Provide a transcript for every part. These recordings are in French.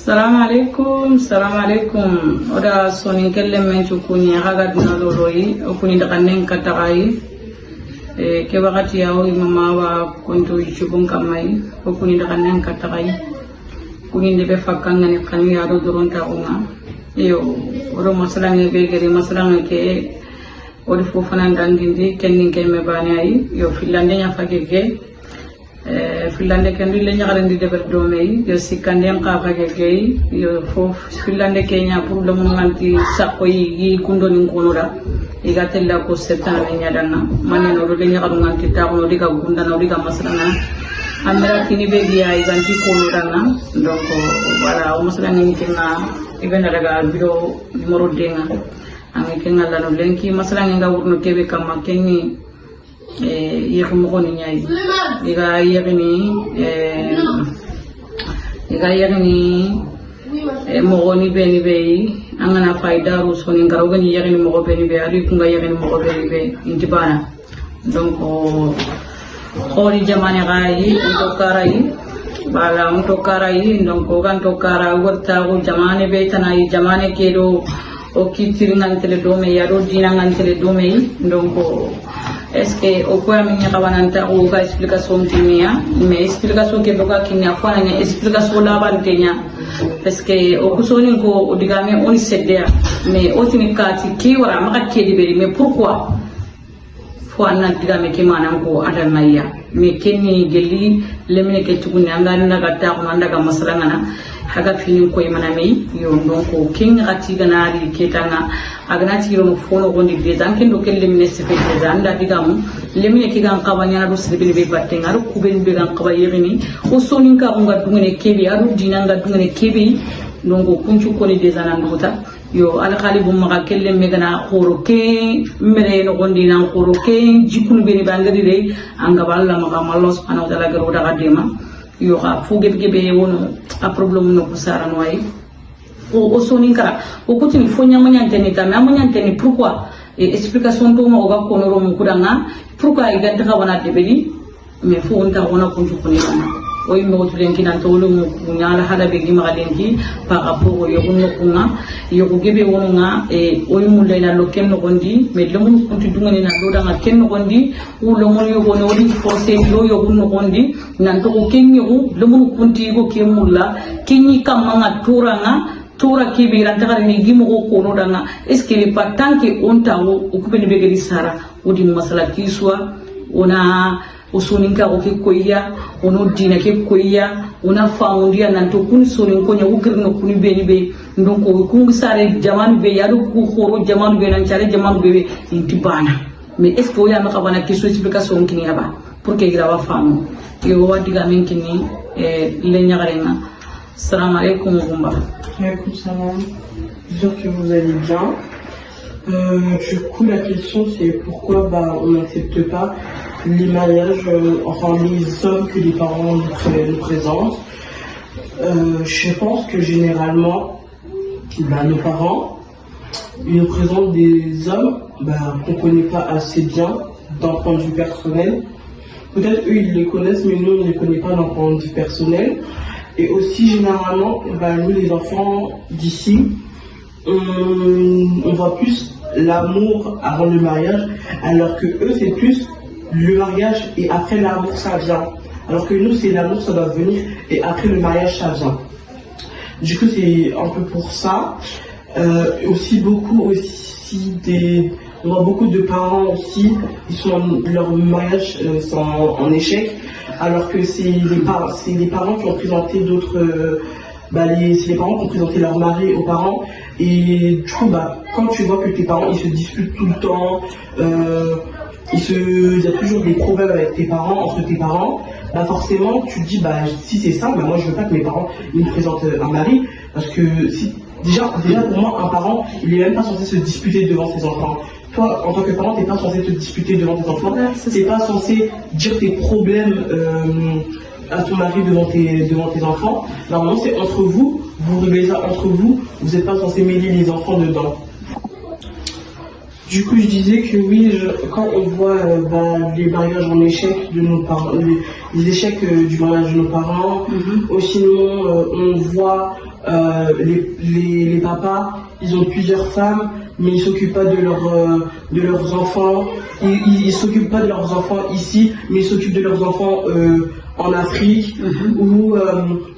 Salam alaikum. Oda sonin kelle men chukuni haga dina loroi okuni dakanen katakai ke wakati yao mama wa kuntu chukun kamai okuni dakanen katakai kuni ndebe fakanga ne kanu yaro doronta unga yo odo masalange begeri masalange ke odi fofana ndangindi kennin ke me bani ay yo filande nya fakeke filande kendi le ñagalandi deber domey yo sikande en qafa ke yo fof filande kenya pour le monganti sakko yi kundoni ngonoda igatella ko setana nyadana maneno do le ñagalu nganti taxono diga gundana diga maslana amera fini be gi ay ganti ko nodana donc voilà o maslana ni kenna ibena daga biro numero denga angi kenna lano lenki maslana nga wurno kebe kama kenni yéxu mo xoni ñay iga yéxni mo xoni beni be angana fayda ru soni ngaraw gani yéxni mo beni be ari kunga yéxni mo beni be intibana donc xoli jamane gayi to karay bala on to karay donc gan to kara warta ko jamane be tanay jamane kedo o kitiringan tele do me yaro dinangan tele do me donc est-ce que au point minha kawananta ou ka explication timia mais explication ke boka kinya fana nya explication la bantenya parce que o kusoni ko o digame on sedea mais otini kati ki wara maka kedi beri mais pourquoi fo anna digame ke manan ko adanaya mais kenni geli lemine ke tukuni anga ndaga ta ko ndaga masalangana haga fini ko imanami yo donc king ati ganari ketanga aganati ro fono gondi de zanken do kelle mine sefe de zanda digamu lemine ki gan qabanya do sirbi be batte ngaru kuben be gan qabayini o sonin ka unga dungene kebi aru dinanga dungene kebi donc kunchu ko ni de zananda yo al khalibu maga kelle me gana khoro ke mere no gondi nan khoro ke jikun be ni bangari de anga balla maga mallo subhanahu wa ta'ala garo daga dema yo ha fuge be wono a problème no kusara no ay o soninka o kutini fonya manyanteni tama manyanteni pourquoi explication to mo ga konoro mo kudanga pourquoi iganta ka wana debeli mais fo onta wana kunju kunina o yimo to lenki nan to lo mo kunyala hala be gima lenki par rapport o yogunno kunga yogo gebe wonga o yimo lena lo kenno gondi mais lo mo kunti dungani na do danga kenno gondi o lo mo yogo no di forcer lo yogunno gondi nan to ko kenyo lo mo kunti go kemulla kenyi kamanga turanga tora kibira ntakare ni gimo ko no danga est ce que pas tant que on tawo o kubeni be gedi sara o di masala kiswa ona o soninka o ke koya ono dina ke koya ona faundia nan to kun sonin ko nya ukirno kun be ni be donc o kun sare jaman be yadu ku khoro jaman be nan chare jaman be intibana mais est ce que o ya ma kabana kiso explication kini aba pour que gira wa famu yo wadi ga men kini le nyagarenga salam alaikum gumba. Salam, j'espère que vous allez bien. Du coup, la question c'est pourquoi on n'accepte pas les mariages, enfin les hommes que les parents nous présentent. Je pense que généralement, nos parents, ils nous présentent des hommes qu'on ne connaît pas assez bien d'un point de vue personnel. Peut-être eux ils les connaissent, mais nous on ne les connaît pas d'un point de vue personnel. Et aussi, généralement, nous les enfants d'ici, on voit plus l'amour avant le mariage, alors que eux, c'est plus le mariage et après l'amour, ça vient. Alors que nous, c'est l'amour, ça doit venir et après le mariage, ça vient. Du coup, c'est un peu pour ça. On voit beaucoup de parents aussi, leur mariage sont en échec. Alors que c'est les parents qui ont présenté d'autres, c'est les parents qui ont présenté leur mari aux parents. Et du coup, quand tu vois que tes parents ils se disputent tout le temps, il y a toujours des problèmes avec tes parents, entre tes parents, forcément tu te dis si c'est ça, moi je veux pas que mes parents ils me présentent un mari, parce que déjà pour moi un parent il est même pas censé se disputer devant ses enfants. Toi, en tant que parent, t'es pas censé te disputer devant tes enfants. T'es pas censé dire tes problèmes à ton mari devant tes enfants. Normalement, c'est entre vous. Vous réglez ça entre vous. Vous n'êtes pas censé mêler les enfants dedans. Du coup, je disais que oui, quand on voit les mariages en échec de nos parents, les échecs du mariage de nos parents, ou sinon on voit les papas, ils ont plusieurs femmes, mais ils s'occupent pas de leurs enfants. Ils s'occupent pas de leurs enfants ici, mais ils s'occupent de leurs enfants en Afrique, où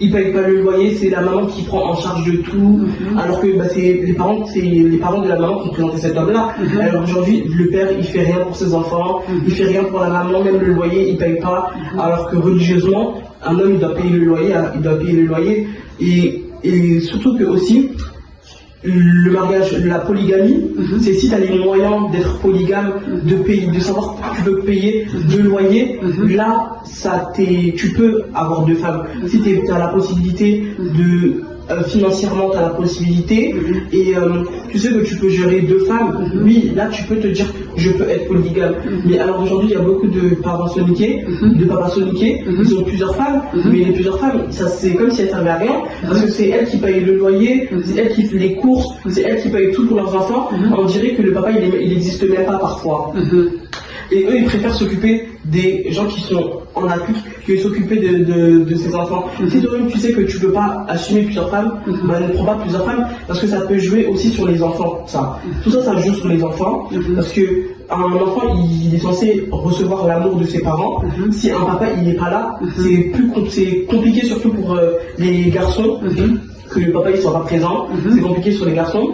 ils payent pas le loyer, c'est la maman qui prend en charge de tout, alors que c'est les parents de la maman qui ont présenté cet homme-là. Alors aujourd'hui, le père, il fait rien pour ses enfants, il fait rien pour la maman, même le loyer, il paye pas, alors que religieusement, un homme, il doit payer le loyer, et surtout que aussi, le mariage, la polygamie, c'est si tu as les moyens d'être polygame, de savoir que tu peux payer 2 loyers, là, tu peux avoir 2 femmes. Si tu as la possibilité de financièrement, tu as la possibilité et tu sais que tu peux gérer 2 femmes, oui, là tu peux te dire je peux être polygame. Mais alors aujourd'hui, il y a beaucoup de parents soniqués, de papas soniqués, ils ont plusieurs femmes, mais les plusieurs femmes, ça c'est comme si elles servaient à rien, parce que c'est elles qui payent le loyer, c'est elles qui font les courses, c'est elles qui payent tout pour leurs enfants. On dirait que le papa il n'existe même pas parfois. Et eux, ils préfèrent s'occuper des gens qui sont en Afrique que s'occuper de ces enfants. Si toi-même tu sais que tu peux pas assumer plusieurs femmes, bah, ne prends pas plusieurs femmes, parce que ça peut jouer aussi sur les enfants. Tout ça, ça joue sur les enfants, parce que un enfant, il est censé recevoir l'amour de ses parents. Si un papa, il n'est pas là, c'est compliqué, surtout pour les garçons. Que le papa il soit pas présent, c'est compliqué sur les garçons,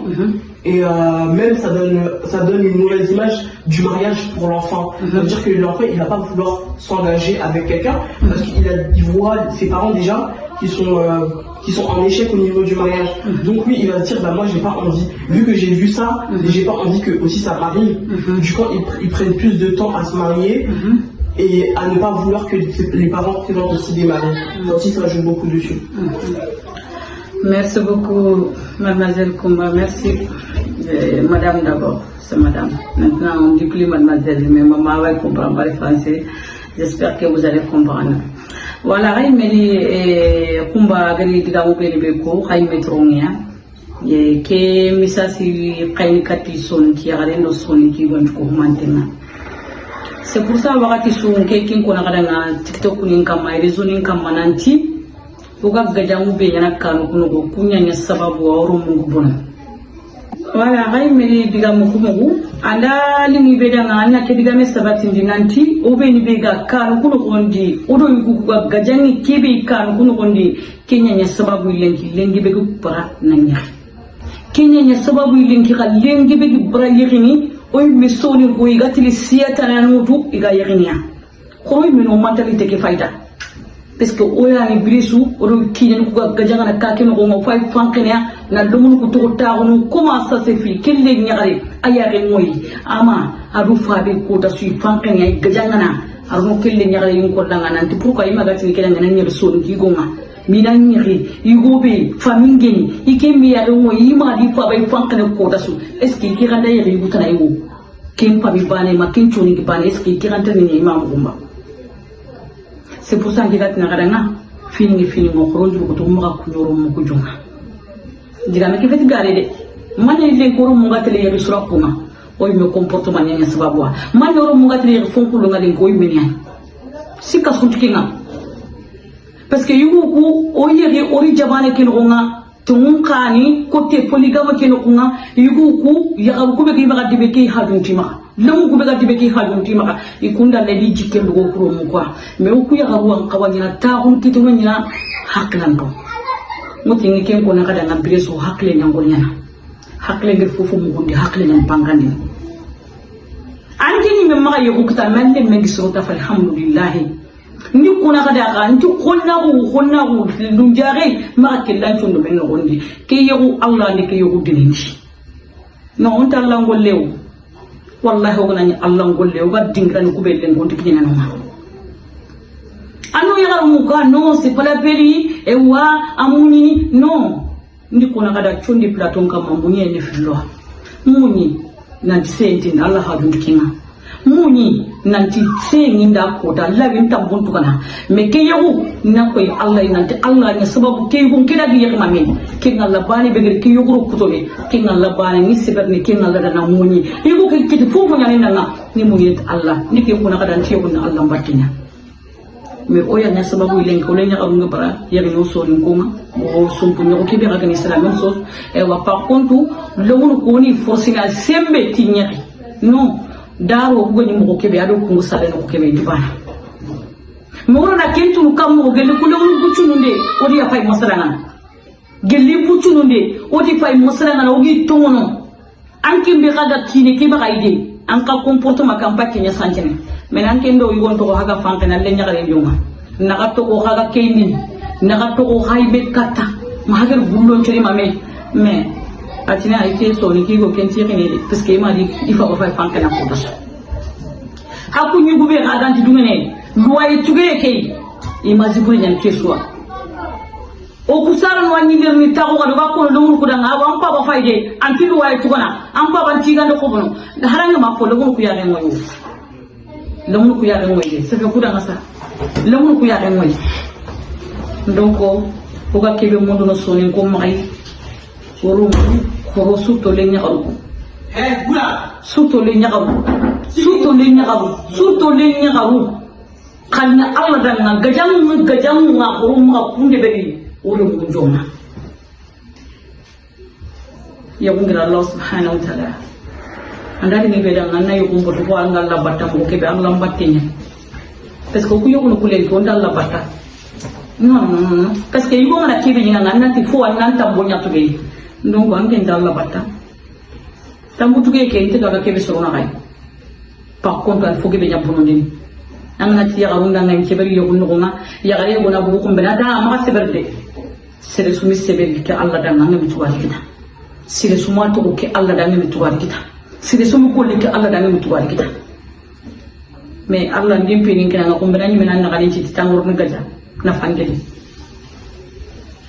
et même ça donne une mauvaise image du mariage pour l'enfant. Ça veut dire que l'enfant il va pas vouloir s'engager avec quelqu'un parce qu'il voit ses parents déjà qui sont en échec au niveau du mariage. Donc lui il va se dire bah moi j'ai pas envie, vu que j'ai vu ça, j'ai pas envie que aussi ça m'arrive. Du coup ils prennent plus de temps à se marier. Et à ne pas vouloir que les parents présentent aussi des maris. Ça aussi ça joue beaucoup dessus. Merci beaucoup, mademoiselle Kumba. Merci, madame d'abord. C'est madame. Maintenant, on ne dit plus mademoiselle, mais maman va comprendre le français. J'espère que vous allez comprendre. Voilà, Raimeli Kumba Gari Digamu Benibeko, Raime Trongia. Ke misasi Kaini Kati Son, qui a rien de son qui vont maintenant. C'est pour ça, Wakati Son, Kekin Konagana, TikTok Ninkama, Réseau Ninkama Nanti. Uga gajamu be yana kanu kuno ko kunyanya sababu wa oro mungu bona wala gai meri diga mukumu anda lingi be danga anna ke diga me sabati ndinanti obe ni be ga kanu kuno kondi odo yugu ga gajangi kebe kanu kuno kondi kenyanya sababu lengi be ku para nanya kenyanya sababu lengi ka lengi be ku bara yegini oy misoni ko igatili siyata na nutu iga yeginia ko mi no mentalite ke faida parce que oya ni brisu odo kinen ko gajanga na kakeno ko fay fankenya na domun ko to taxonu comment ça se fait kelle ñaare ayare moy ama adu fabe ko ta suy fankenya gajanga na arno kelle ñaare yin ko danga nanti pourquoi imaga tin kelen na ñer son ki gonga mina ñiri igobe famingeni ikembi ya do moy ima di fa bay fankene ko ta su est ce que ki randa yele yutana yiwo kem pa bi bane ma ken choni ki bane est ce que ki randa ni imam gumba. C'est pour ça que je fini mon courage pour tout le monde qui je dirais que vous garder mani les cours mon gâteau les sur pour moi oui me comportement n'y a pas boire mani mon gâteau les font pour le gars les menia si qu'est-ce que tu as parce que you oye ori jabane qui n'onga tungkani côté polygame qui n'onga you ya ku be ki ba dibeki haduntima lamu ku be ga dibeki haduntima ikunda le di jikel go pro mu kwa me ku ya gawan kawanya ta hun kitu nyina haklan ko mutingi ken ko na kada na breso hakle nyango nyana hakle ngir fofu mu gundi hakle nyam pangani anjini me ma yoku ta melle me gisro ta alhamdulillah ndi kuna kada ka ndi khonna ko dum jare ma ke lan chondo men gondi ke yoku allah ndi ke yoku dinindi no on ta allah gollew wallahi o ganani allah gollew ga dingran ko be len gondi kina no ano ya muka no c'est pas la peine et wa amuni non ndi kuna kada chondi platon kama munye ne fillo muni nanti senti allah hadu kinga muni nanti sengi nda ko da lawin tambon tukana me ke yahu nakoy allah nanti allah ne sababu ke gon kida di yakma men ke ngalla bani be ke yogro kutole ke ngalla bani ni sebat ne ke ngalla da muni yugo ke kiti fofu nyane nanga ni muni allah ni ke kuna kada nti yogna allah batina mais oya nya sababu ilen ko le nya arunga bara yari no so rin kuma o sumpu nyoko kibe ga ni sala même chose e wa par contre le wonu ko ni forcina sembe tinyaki non daro ko ni mo kibe ado ko sala no kibe dibana mo na kentu kam mo gele ko le wonu bucununde o di fay masalana gele bucununde o di fay masalana o gi tono anke be ga kine kibe ga ide anka comportement kampa kenya santene mais anke ndo yigon to ko haga fankena le nyagare jonga naga to ko haga kayni naga to ko haybe kata ma hagar bullon ciri mame mais atina ay ke so ni ki go ken tiri ni parce que ma di ifa ko fay fankena ko baso hakku nyugo be ga danti dungene luway tuge kay imagi bu nyan keswa o kusara no wani nder ni tago ga ko do ko danga am pa ba fayde an ti luway tugona am pa ban ti gande ko bono haranga ma ko lo ko ya re moy lamun ku ya re moy se ko danga sa lamun ku ya re moy donc ko ga kebe mondo no sonin ko may woro ko suto le nyaaru bula suto le nyaaru kalna Allah danga gajang nga ko ma kunde be wuro mu joma ya bungira Allah subhanahu wa ta'ala andali ni be danga na yo ko ko Allah la batta mo ke be Allah battenya parce que ku yo ko len ko ndalla batta non parce que yugo na kebe nyanga nanti fo nan tambonya to be donc an ken dalla batta tambu to ke ke ga kebe so na kai par contre il faut que be nyampono ndini amna ti ya garunda ngai kebe yo ko ngoma ya gare go na bu ko bena da ma seberde sere sumi sebel ke Allah da ngam mi tuwa kita sere suma to ke Allah da ngam mi tuwa kita sere sumu ko ke Allah da ngam mi tuwa kita mais Allah ndim pinin kana ko bena ni mena na gari ci tangor na gaja na fangeli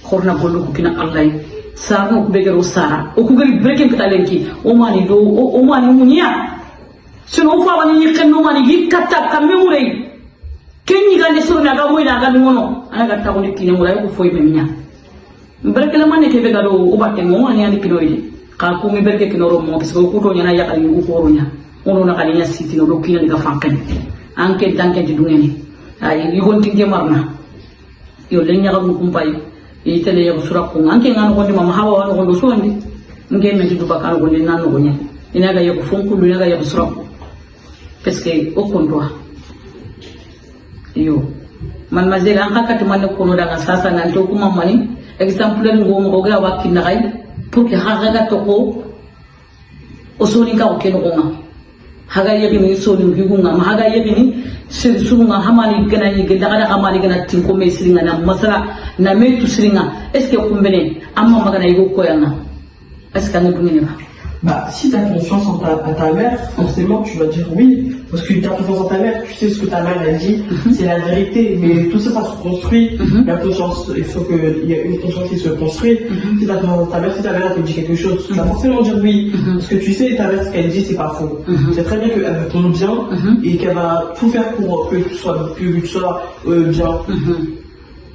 khorna bolu ko kina Allah sa no be gero sara o ko gari breken kita lenki o mani do o mani munya sino fa wani ni kenno mani gi katta kambe murei kenyi gande so na ga moy na ga ngono ana ga tawo ni kine murai ko foy be minya berkele manne ke be ga do o batte mo ani ani kinoide ka ko mi berke kinoro mo parce que ko to nyana ya kali ko ronya ono na kali nya siti no do kina diga fankan anke danke di dungeni ay yigon tinge marna yo le nya ga ko pai e tele ya sura ko anke ngano ko di mama hawa no ko so andi nge me di dubaka no ni nan no nya ina ga yako fonku ina ga yako sura parce que o kondwa yo man mazela an hakati man ko no daga sasa nan to kuma mani exemple ngo mo ga wakina gai pour que haga to ko o so ni ka o keno nga haga yegi ni so ni gigunga ma haga yegi ni sunga hamani gana ni gida kada hamani gana tinko me siringa na masala na me tu siringa est ce que kumbene amma magana yigo ko yanga est ce que ngudungene ba. Bah, si tu as confiance en ta mère, forcément tu vas dire oui, parce que tu as confiance en ta mère, tu sais ce que ta mère a dit, c'est la vérité, mais tout ça, ça se construit, la conscience, il faut qu'il y ait une conscience qui se construit, si tu as confiance en ta mère, si ta mère te dit quelque chose, tu vas forcément dire oui, parce que tu sais, ta mère, ce qu'elle dit, c'est pas faux, c'est très bien qu'elle veut ton bien, et qu'elle va tout faire pour que tu sois bien.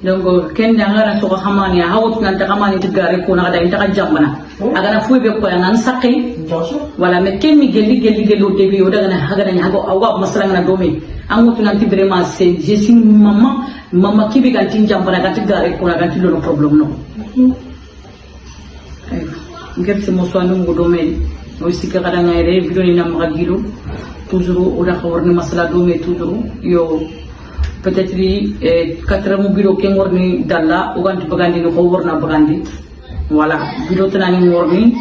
Donc ken ngara so xamani hawt nan ta xamani tigare ko na da inta jambana aga na fuy be ko nan sakay wala me ken mi gelli o debi o daga na haga na hago awa masala na domi amutu nan ti vraiment c'est je suis mama kibi kan tin jambana ga tigare ko na ga ti lo problem no ay ngerti mo so anu domi o sikka kada ngayre video ni nam gilo toujours o da xawrni masala domi toujours yo peut-être 4 biro ke ngorni dalla o ganti bagandi no ko worna bagandi voilà biro tanani ngorni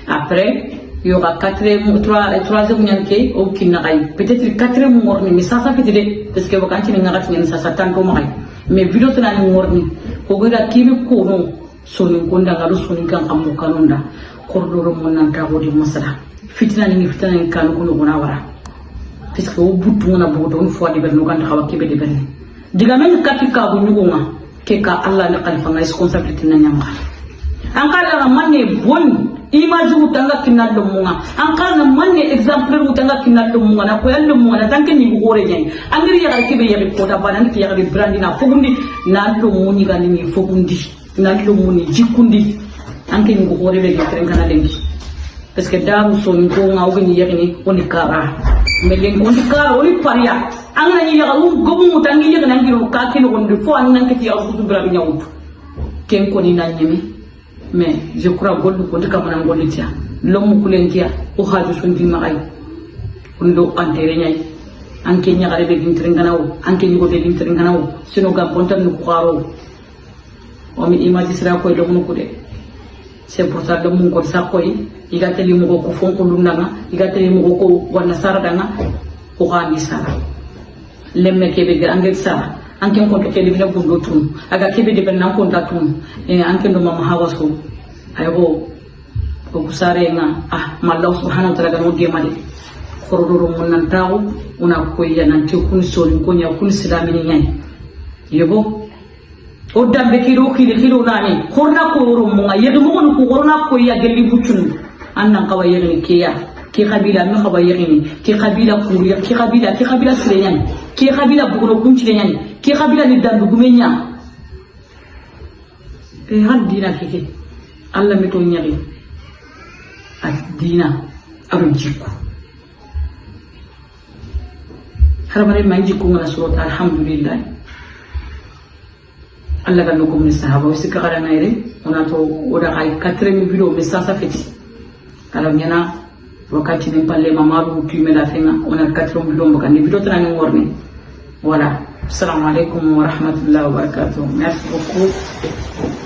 après yo ga 3e nyanke o kinna kay peut-être 4e ngorni mais ça fait de parce que wakanti ni ngati ni ça tanto may mais biro tanani ngorni ko gida kibi ko no soni gonda ngalo soni kan amu kanunda kordoro mon nan ta wodi masala fitna ni kan ko no gona wara parce que au bout on a beaucoup de fois de berno kan xawa kebe de berni diga men katika bu nyugonga ke ka Allah na khalifa ngai responsabilité na nyamba an kala na manne bon image utanga kinallo munga an kala na manne exemple utanga kinallo munga na ko yallo munga na tanke ni gore nyai angiri ya kebe ya ko da banan ki ya brandi na fogundi na lo muni ga ni fogundi na lo muni jikundi anke ni gore be ga tren kana lengi parce que daru so ni ko ngawni yakini oni kara melen on dikara oli paria angana ni yaga gomu tangi yaga nangi ro ka kino on de fo annan kati yaga kutu bra nyawut ken ko ni nanyeme mais je crois goldu ko de kamana ngolitia lomu kulentia o haju sundi magay undo antere nyai anke nyagare be gintringanawo anke nyugo be gintringanawo sino ga bontan no kwaro o mi imagi sira ko do ko de c'est pour ça que mon corps s'accroît, il a tellement de confort que l'on a, il a tellement de confort pour aller ça. Les mecs qui veulent aller ça, en qui on compte que les gens pour d'autres, aga qui veulent dépendre en contact et en qui nous maman hawaso, ayo, au sarena, ah, malheur subhanahu wa ta'ala nous demande. Kororo monantao, on a koya nanti kun soli konya kun silamini nyai. Yebo. O dambe kilo nani horna ko woro mo yegi mo ko horna ko ya gelli bucun annan kawa yegi kiya ki qabila mi khaba yegi ki qabila kuriya ki qabila sirenyan ki qabila bugo kunci renyan ki qabila ni dambe gumenya e han dina kike alla mi to nyari at dina aru jikku harabare manjikku ngana surata alhamdulillah Allah kan nukum ni sahaba wisi kakara naire on a to oda kai 4 vidéo mais ça fait alors nyana wakati ni palle mamaru tu me la fenga on a 4 vidéo mbaka ni vidéo tana ni worni voilà assalamu alaikum wa rahmatullahi wa barakatuh merci beaucoup